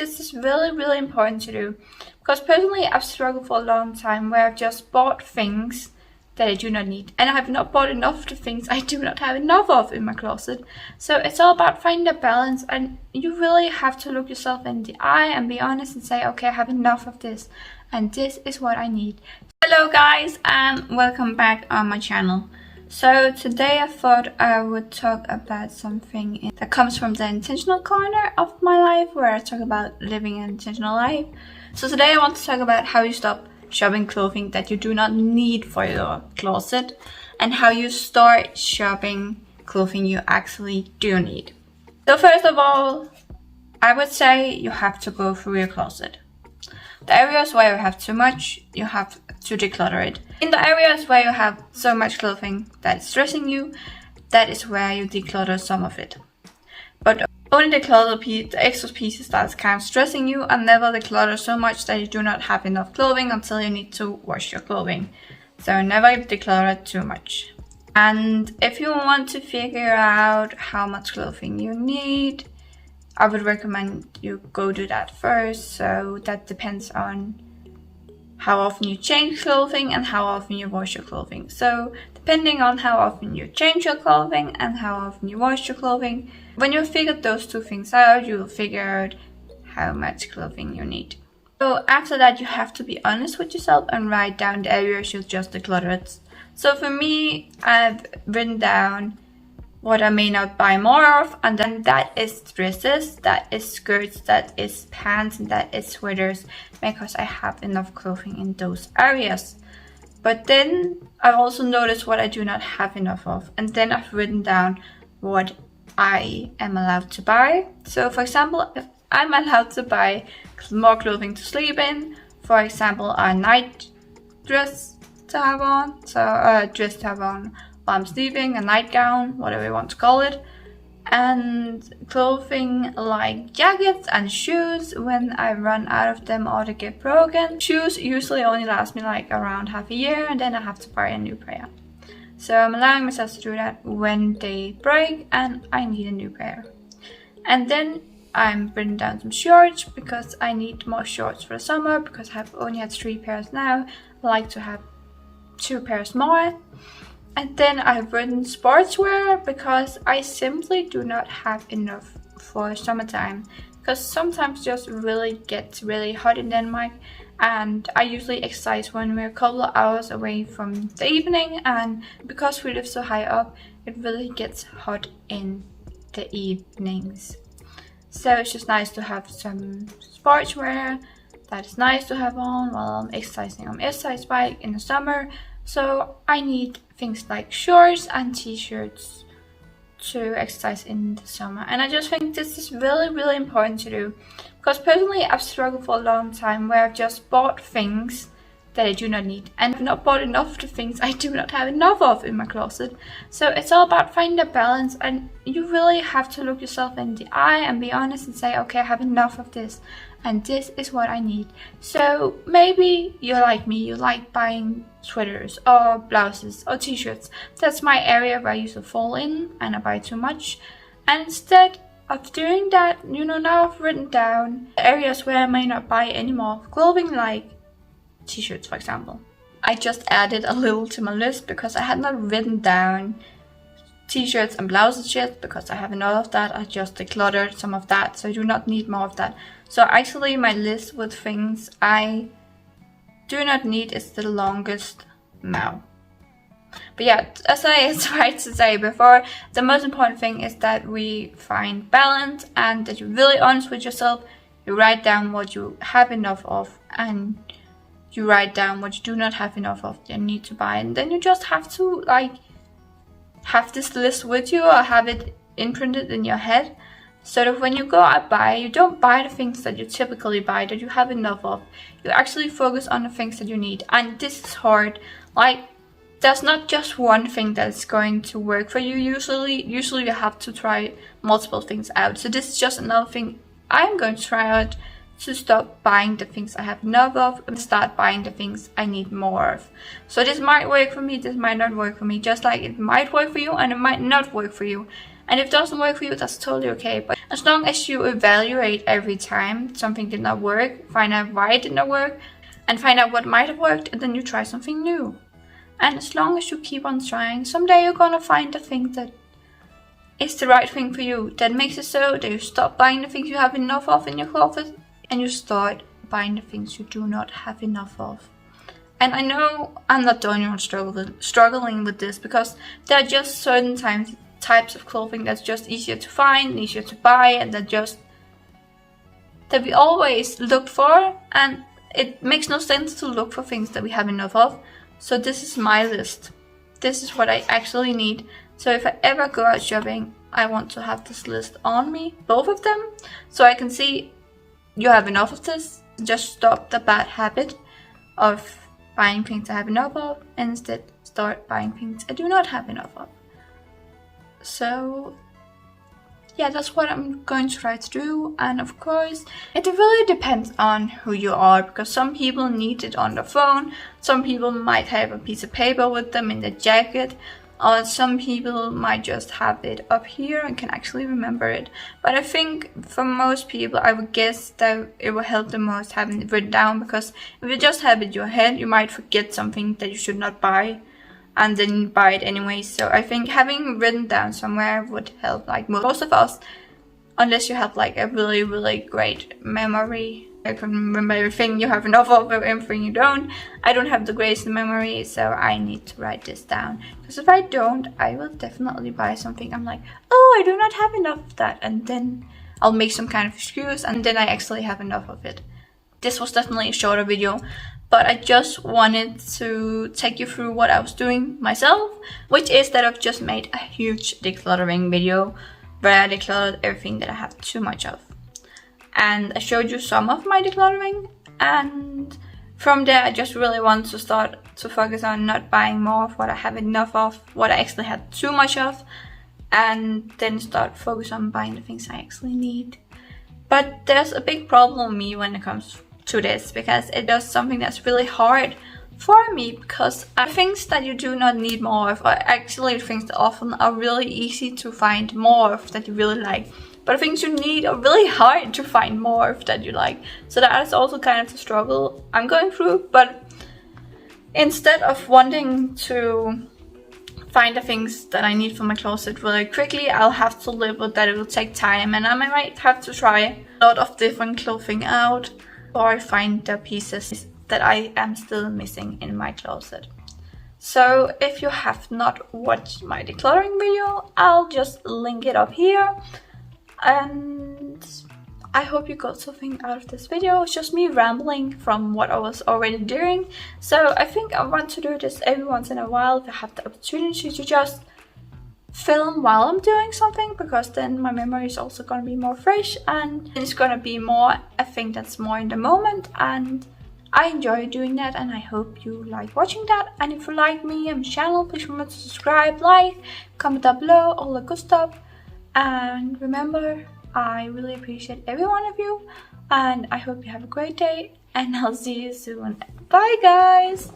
this is really important to do, because personally I've struggled for a long time where I've just bought things that I do not need, and I have not bought enough of the things I do not have enough of in my closet. So it's all about finding a balance, and you really have to look yourself in the eye and be honest and say, okay, I have enough of this and this is what I need. Hello guys, and welcome back on my channel. So today I thought I would talk about something that comes from the intentional corner of my life, where I talk about living an intentional life. So today I want to talk about how you stop shopping clothing that you do not need for your closet, and how you start shopping clothing you actually do need. So first of all, I would say you have to go through your closet. The areas where you have too much, you have to declutter it. In the areas where you have so much clothing that's stressing you, that is where you declutter some of it. But only declutter the extra pieces that's kind of stressing you, and never declutter so much that you do not have enough clothing until you need to wash your clothing. So never declutter too much. And if you want to figure out how much clothing you need, I would recommend you go do that first. So that depends on how often you change clothing and how often you wash your clothing. So depending on how often you change your clothing and how often you wash your clothing, when you figure those two things out, you'll figure out how much clothing you need. So after that, you have to be honest with yourself and write down the areas you'll just declutter it. So for me, I've written down what I may not buy more of, and then that is dresses, that is skirts, that is pants, and that is sweaters, because I have enough clothing in those areas. But then I've also noticed what I do not have enough of, and then I've written down what I am allowed to buy. So for example, if I'm allowed to buy more clothing to sleep in, for example a night dress to have on, so a dress to have on while I'm sleeping, a nightgown, whatever you want to call it, and clothing like jackets and shoes when I run out of them or they get broken. Shoes usually only last me like around half a year, and then I have to buy a new pair. So I'm allowing myself to do that when they break and I need a new pair. And then I'm putting down some shorts because I need more shorts for the summer, because I've only had 3 pairs now. I like to have 2 pairs more. And then I've written sportswear because I simply do not have enough for summertime, because sometimes it just really gets really hot in Denmark, and I usually exercise when we're a couple of hours away from the evening, and because we live so high up, it really gets hot in the evenings. So it's just nice to have some sportswear that is nice to have on while I'm exercising on my exercise bike in the summer. So I need things like shorts and t-shirts to exercise in the summer. And I just think this is really important to do, because personally I've struggled for a long time where I've just bought things that I do not need, and I've not bought enough of the things I do not have enough of in my closet. So it's all about finding a balance, and you really have to look yourself in the eye and be honest and say, okay, I have enough of this and this is what I need. So maybe you're like me, you like buying sweaters or blouses or t-shirts. That's my area where I used to fall in and I buy too much. And instead of doing that, now I've written down areas where I may not buy any more clothing, like t-shirts for example. I just added a little to my list because I had not written down t-shirts and blouses yet, because I have enough of that. I just decluttered some of that, so I do not need more of that. So actually my list with things I do not need is the longest now. But yeah, as I tried to say before, the most important thing is that we find balance, and that you're really honest with yourself. You write down what you have enough of, and you write down what you do not have enough of that you need to buy. And then you just have to have this list with you, or have it imprinted in your head, so that when you go out buy, you don't buy the things that you typically buy that you have enough of. You actually focus on the things that you need. And this is hard. There's not just one thing that's going to work for you. Usually you have to try multiple things out. So this is just another thing I'm going to try out, to stop buying the things I have enough of and start buying the things I need more of. So this might work for me, this might not work for me, just like it might work for you and it might not work for you. And if it doesn't work for you, that's totally okay. But As long as you evaluate every time something did not work, find out why it did not work, and find out what might have worked, and then you try something new. And as long as you keep on trying, someday you're gonna find the thing that is the right thing for you, that makes it so that you stop buying the things you have enough of in your closet, and you start buying the things you do not have enough of. And I know I'm not the only one struggling with this, because there are just certain types of clothing that's just easier to find, easier to buy, and that we always look for, and it makes no sense to look for things that we have enough of. So this is my list. This is what I actually need. So if I ever go out shopping, I want to have this list on me, both of them, so I can see you have enough of this. Just stop the bad habit of buying things I have enough of, and instead start buying things I do not have enough of. So yeah, that's what I'm going to try to do. And of course, it really depends on who you are, because some people need it on the phone, some people might have a piece of paper with them in their jacket, or some people might just have it up here and can actually remember it. But I think for most people, I would guess that it will help the most having it written down, because if you just have it in your head, you might forget something that you should not buy, and then you buy it anyway. So I think having written down somewhere would help. Like most of us, unless you have like a really great memory, I can remember everything you have enough of, everything you don't. I don't have the greatest memory, so I need to write this down, because if I don't, I will definitely buy something. I'm like, oh, I do not have enough of that, and then I'll make some kind of excuse, and then I actually have enough of it. This was definitely a shorter video, but I just wanted to take you through what I was doing myself, which is that I've just made a huge decluttering video where I decluttered everything that I have too much of. And I showed you some of my decluttering, and from there I just really want to start to focus on not buying more of what I have enough of, what I actually have too much of, and then start focus on buying the things I actually need. But there's a big problem with me when it comes to this, because it does something that's really hard for me, because things that you do not need more of are actually things that often are really easy to find more of that you really like. But things you need are really hard to find more of that you like. So that is also kind of the struggle I'm going through. But instead of wanting to find the things that I need for my closet really quickly, I'll have to live with that. It will take time, and I might have to try a lot of different clothing out, or find the pieces that I am still missing in my closet. So if you have not watched my decluttering video, I'll just link it up here. And I hope you got something out of this video. It's just me rambling from what I was already doing. So I think I want to do this every once in a while if I have the opportunity to just film while I'm doing something, because then my memory is also going to be more fresh, and it's going to be more a thing that's more in the moment, and I enjoy doing that, and I hope you like watching that. And if you like me and my channel, please remember to subscribe, like, comment down below, all the good stuff. And remember, I really appreciate every one of you, and I hope you have a great day, and I'll see you soon. Bye guys!